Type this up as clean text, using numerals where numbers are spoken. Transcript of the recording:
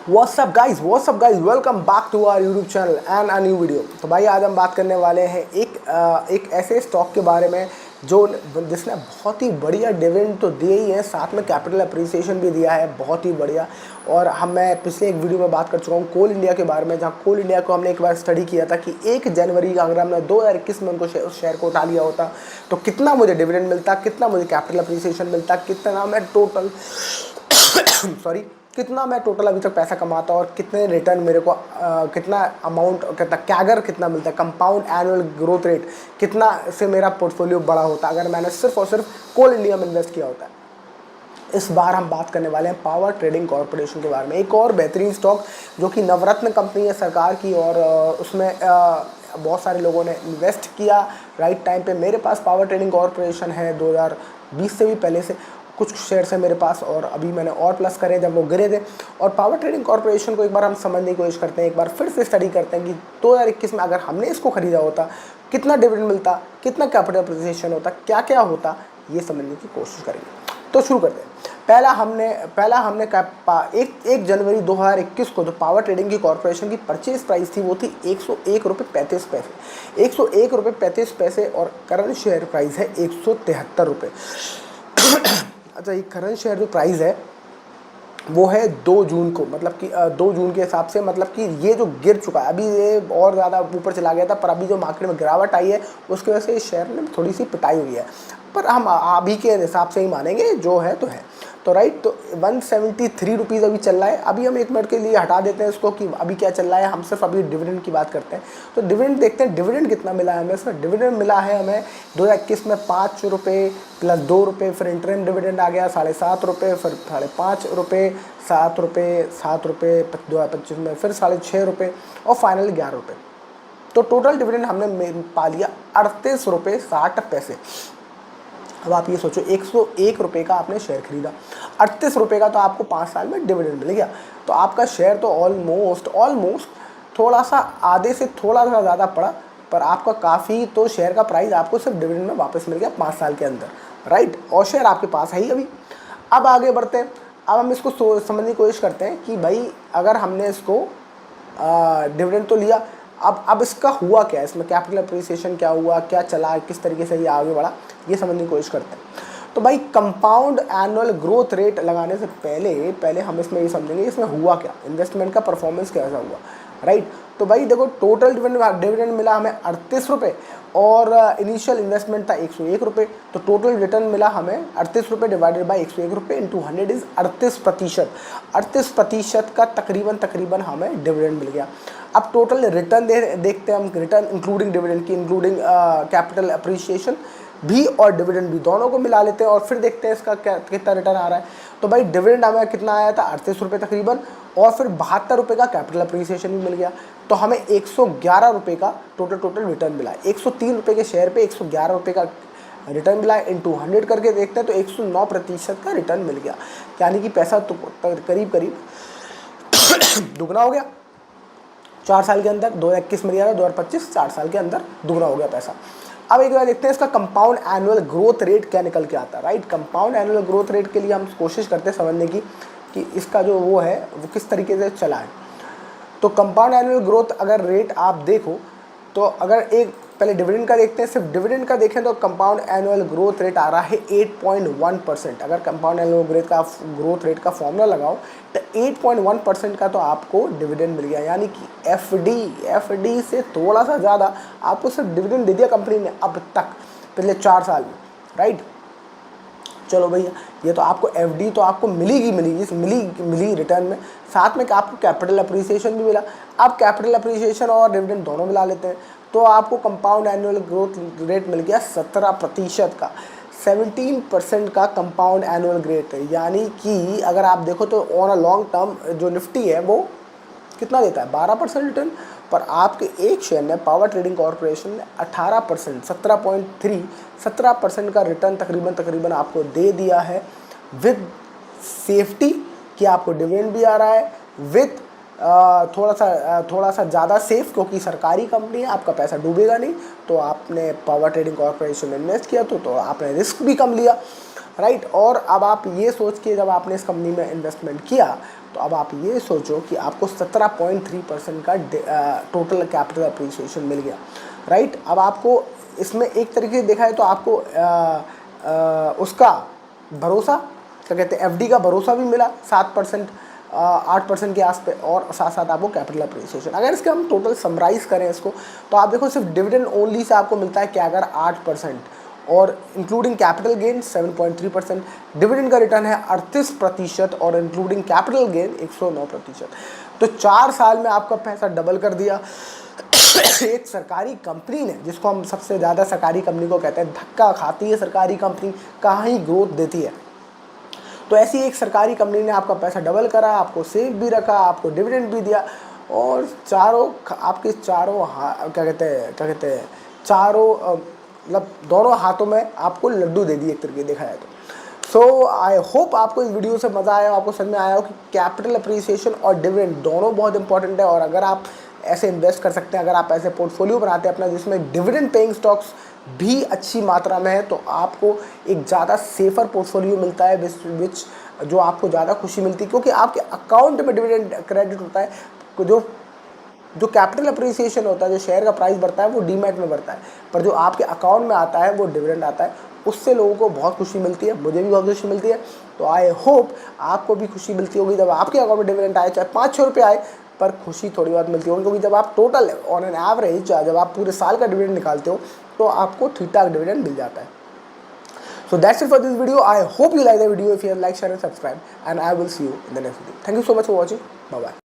WhatsApp guys, welcome back to our YouTube channel and a new video. तो भाई आज हम बात करने वाले हैं एक ऐसे स्टॉक के बारे में जिसने बहुत ही बढ़िया डिविडेंड तो दिए ही है, साथ में कैपिटल अप्रिसिएशन भी दिया है बहुत ही बढ़िया। और मैं पिछले एक वीडियो में बात कर चुका हूँ कोल इंडिया के बारे में, जहाँ कोल इंडिया को हमने एक बार स्टडी किया था कि 1 जनवरी का अगर हमने 2021 में उनको उस शेयर को उठा लिया होता तो कितना मुझे डिविडेंड मिलता, कितना मुझे कैपिटल अप्रिसिएशन मिलता, कितना मैं टोटल कितना मैं टोटल अभी तक पैसा कमाता और कितने रिटर्न मेरे को कितना अमाउंट, कितना कैगर कितना मिलता है, कंपाउंड एनुअल ग्रोथ रेट कितना से मेरा पोर्टफोलियो बड़ा होता अगर मैंने सिर्फ और सिर्फ कोल इंडिया में इन्वेस्ट किया होता है। इस बार हम बात करने वाले हैं पावर ट्रेडिंग कॉर्पोरेशन के बारे में, एक और बेहतरीन स्टॉक जो कि नवरत्न कंपनी है सरकार की, और उसमें बहुत सारे लोगों ने इन्वेस्ट किया राइट टाइम पे। मेरे पास पावर ट्रेडिंग कॉर्पोरेशन है 2020 से भी पहले से कुछ शेयर्स है मेरे पास, और अभी मैंने और प्लस करे जब वो गिरे थे। और पावर ट्रेडिंग कॉर्पोरेशन को एक बार हम समझने की कोशिश करते हैं, एक बार फिर से स्टडी करते हैं कि 2021 में अगर हमने इसको खरीदा होता कितना डिविडेंड मिलता, कितना कैपिटल अप्रिसिएशन होता, क्या क्या होता, ये समझने की कोशिश करेंगे। तो शुरू करते हैं। पहला हमने 1 जनवरी 2021 को जो पावर ट्रेडिंग की कॉर्पोरेशन की परचेज प्राइस थी वो थी 101 रुपये 35 पैसे, 101 रुपये 35 पैसे, और करंट शेयर प्राइस है 173 रुपये। अच्छा, ये करंट शेयर जो प्राइस है वो है 2 जून को, मतलब कि 2 जून के हिसाब से, मतलब कि ये जो गिर चुका है अभी, ये और ज़्यादा ऊपर चला गया था, पर अभी जो मार्केट में गिरावट आई है उसकी वजह से इस शेयर में थोड़ी सी पिटाई हुई है, पर हम अभी के हिसाब से ही मानेंगे, जो है तो है। तो राइट, तो 173 रुपीज़ अभी चल रहा है। अभी हम 1 मिनट के लिए हटा देते हैं इसको कि अभी क्या चल रहा है, हम सिर्फ अभी डिविडेंड की बात करते हैं। तो डिविडेंड देखते हैं, डिविडेंड कितना मिला है हमें इसमें। डिविडेंड मिला है हमें 2021 में 5 रुपये प्लस 2 रुपये, फिर इंटरिम डिविडेंड आ गया 7.5 रुपये, फिर 5.5 रुपये, 7 रुपये, 7 रुपये 2025 में, फिर 6.5 रुपये, और फाइनल 11 रुपये। तो टोटल डिविडेंड हमने पा लिया 38 रुपये 60 पैसे। अब आप ये सोचो, 101 रुपये का आपने शेयर खरीदा, 38 रुपये का तो आपको 5 साल में डिविडेंड मिल गया। तो आपका शेयर तो ऑलमोस्ट थोड़ा सा आधे से थोड़ा सा ज़्यादा पड़ा, पर आपका काफ़ी तो शेयर का प्राइस आपको सिर्फ डिविडेंड में वापस मिल गया 5 साल के अंदर, राइट। और शेयर आपके पास है ही अभी। अब आगे बढ़ते हैं। अब हम इसको समझने की कोशिश करते हैं कि भाई अगर हमने इसको डिविडेंड तो लिया, अब इसका हुआ क्या, इसमें कैपिटल अप्रिसिएशन क्या हुआ, क्या चला, किस तरीके से ये आगे बढ़ा, ये समझने की कोशिश करते हैं। तो भाई कंपाउंड एनुअल ग्रोथ रेट लगाने से पहले हम इसमें ये समझेंगे इसमें हुआ क्या, इन्वेस्टमेंट का परफॉर्मेंस कैसा हुआ, राइट। तो भाई देखो, टोटल डिविडेंड मिला हमें 38 रुपये, और इनिशियल इन्वेस्टमेंट था 101 रुपये। तो टोटल रिटर्न मिला हमें 38 रुपये डिवाइडेड बाई 101 रुपये इंटू 100 इज़ 38%। 38% का तकरीबन हमें डिविडेंड मिल गया। अब टोटल रिटर्न देखते हैं हम, रिटर्न इंक्लूडिंग डिविडेंड की, इंक्लूडिंग कैपिटल अप्रिसिएशन भी और डिविडेंड भी, दोनों को मिला लेते हैं और फिर देखते हैं इसका कितना रिटर्न आ रहा है। तो भाई डिविडेंड हमें कितना आया था, 38 रुपये तकरीबन, और फिर 72 रुपये का कैपिटल अप्रिसिएशन भी मिल गया। तो हमें 111 रुपये का टोटल रिटर्न मिला है। 103 रुपये के शेयर पे 111 रुपये का रिटर्न मिला है। इंटू 100 करके देखते हैं तो 109% का रिटर्न मिल गया, यानी कि पैसा तो करीब दुगना हो गया 4 साल के अंदर। 2021 मिल गया था, 2025 4 साल के अंदर दुगना हो गया पैसा। अब एक बार देखते हैं इसका कंपाउंड एनुअल ग्रोथ रेट क्या निकल के आता है, right. Compound annual growth rate के लिए हम कोशिश करते हैं समझने की कि इसका जो वो है वो किस तरीके से चला है। तो कंपाउंड एनुअल ग्रोथ अगर रेट आप देखो, तो अगर एक पहले डिविडेंड का देखते हैं, सिर्फ डिविडेंड का देखें तो कंपाउंड एनुअल ग्रोथ रेट आ रहा है 8.1%। अगर कंपाउंड एनुअल ग्रोथ रेट का फॉर्मूला लगाओ तो 8.1% का तो आपको डिविडेंड मिल गया, यानी कि एफडी से थोड़ा सा ज़्यादा आपको सिर्फ डिविडेंड दे दिया कंपनी ने अब तक पिछले 4 साल में, राइट। चलो भैया, ये तो आपको एफडी तो आपको मिली रिटर्न में, साथ में आपको कैपिटल अप्रिसिएशन भी मिला। अब कैपिटल अप्रिसिएशन और डिविडेंड दोनों मिला लेते हैं तो आपको कंपाउंड एनुअल ग्रोथ रेट मिल गया 17% का, 17% का कंपाउंड एनुअल ग्रोथ है। यानी कि अगर आप देखो तो ऑन अ लॉन्ग टर्म जो निफ्टी है वो कितना देता है, 12% रिटर्न, पर आपके एक शेयर ने पावर ट्रेडिंग कॉर्पोरेशन ने 18%, 17% का रिटर्न तकरीबन आपको दे दिया है, विद सेफ्टी कि आपको डिविडेंड भी आ रहा है, विद थोड़ा सा ज़्यादा सेफ, क्योंकि सरकारी कंपनी है, आपका पैसा डूबेगा नहीं। तो आपने पावर ट्रेडिंग कॉर्पोरेशन में इन्वेस्ट किया तो आपने रिस्क भी कम लिया, राइट। और अब आप ये सोच के जब आपने इस कंपनी में इन्वेस्टमेंट किया तो अब आप ये सोचो कि आपको 17.3% का टोटल कैपिटल अप्रिसिएशन मिल गया, राइट। अब आपको इसमें एक तरीके से देखा है तो आपको उसका भरोसा, क्या कहते हैं, एफडी का भरोसा भी मिला 7%, 8% के आस पे, और साथ साथ आपको कैपिटल अप्रिसिएशन। अगर इसके हम टोटल समराइज़ करें इसको, तो आप देखो सिर्फ डिविडेंड ओनली से आपको मिलता है क्या, अगर 8%, और इंक्लूडिंग कैपिटल गेन 7.3%। डिविडेंड का रिटर्न है 38%, और इंक्लूडिंग कैपिटल गेन 109%। तो 4 साल में आपका पैसा डबल कर दिया। एक सरकारी कंपनी ने, जिसको हम सबसे ज़्यादा सरकारी कंपनी को कहते हैं, धक्का खाती है सरकारी कंपनी, कहाँ ही ग्रोथ देती है। तो ऐसी एक सरकारी कंपनी ने आपका पैसा डबल करा, आपको सेफ भी रखा, आपको डिविडेंड भी दिया, और आपके चारों क्या कहते हैं चारों मतलब दोनों हाथों में आपको लड्डू दे दिए एक तरीके देखा जाए तो। सो आई होप आपको इस वीडियो से मज़ा आया, आपको समझ में आया हो कि कैपिटल अप्रिसिएशन और डिविडेंड दोनों बहुत इंपॉर्टेंट है। और अगर आप ऐसे इन्वेस्ट कर सकते हैं, अगर आप ऐसे पोर्टफोलियो बनाते हैं अपना जिसमें डिविडेंड पेइंग स्टॉक्स भी अच्छी मात्रा में है, तो आपको एक ज़्यादा सेफर पोर्टफोलियो मिलता है, विच जो आपको ज़्यादा खुशी मिलती है, क्योंकि आपके अकाउंट में डिविडेंड क्रेडिट होता है। जो कैपिटल अप्रिसिएशन होता है, जो शेयर का प्राइस बढ़ता है, वो डीमैट में बढ़ता है, पर जो आपके अकाउंट में आता है वो डिविडेंड आता है। उससे लोगों को बहुत खुशी मिलती है, मुझे भी बहुत खुशी मिलती है। तो आई होप आपको भी खुशी मिलती होगी जब आपके अकाउंट में डिविडेंड आए, चाहे 5-6 रुपये आए, पर खुशी थोड़ी बहुत मिलती होगी, क्योंकि जब आप टोटल ऑन एन एवरेज जब आप पूरे साल का डिविडेंड निकालते हो तो आपको ठीक ठाक डिविडेंड मिल जाता है। So that's it for this video. I hope you like the video. If you like, share and subscribe, and I will see you in the next video. Thank you so much for watching. Bye bye.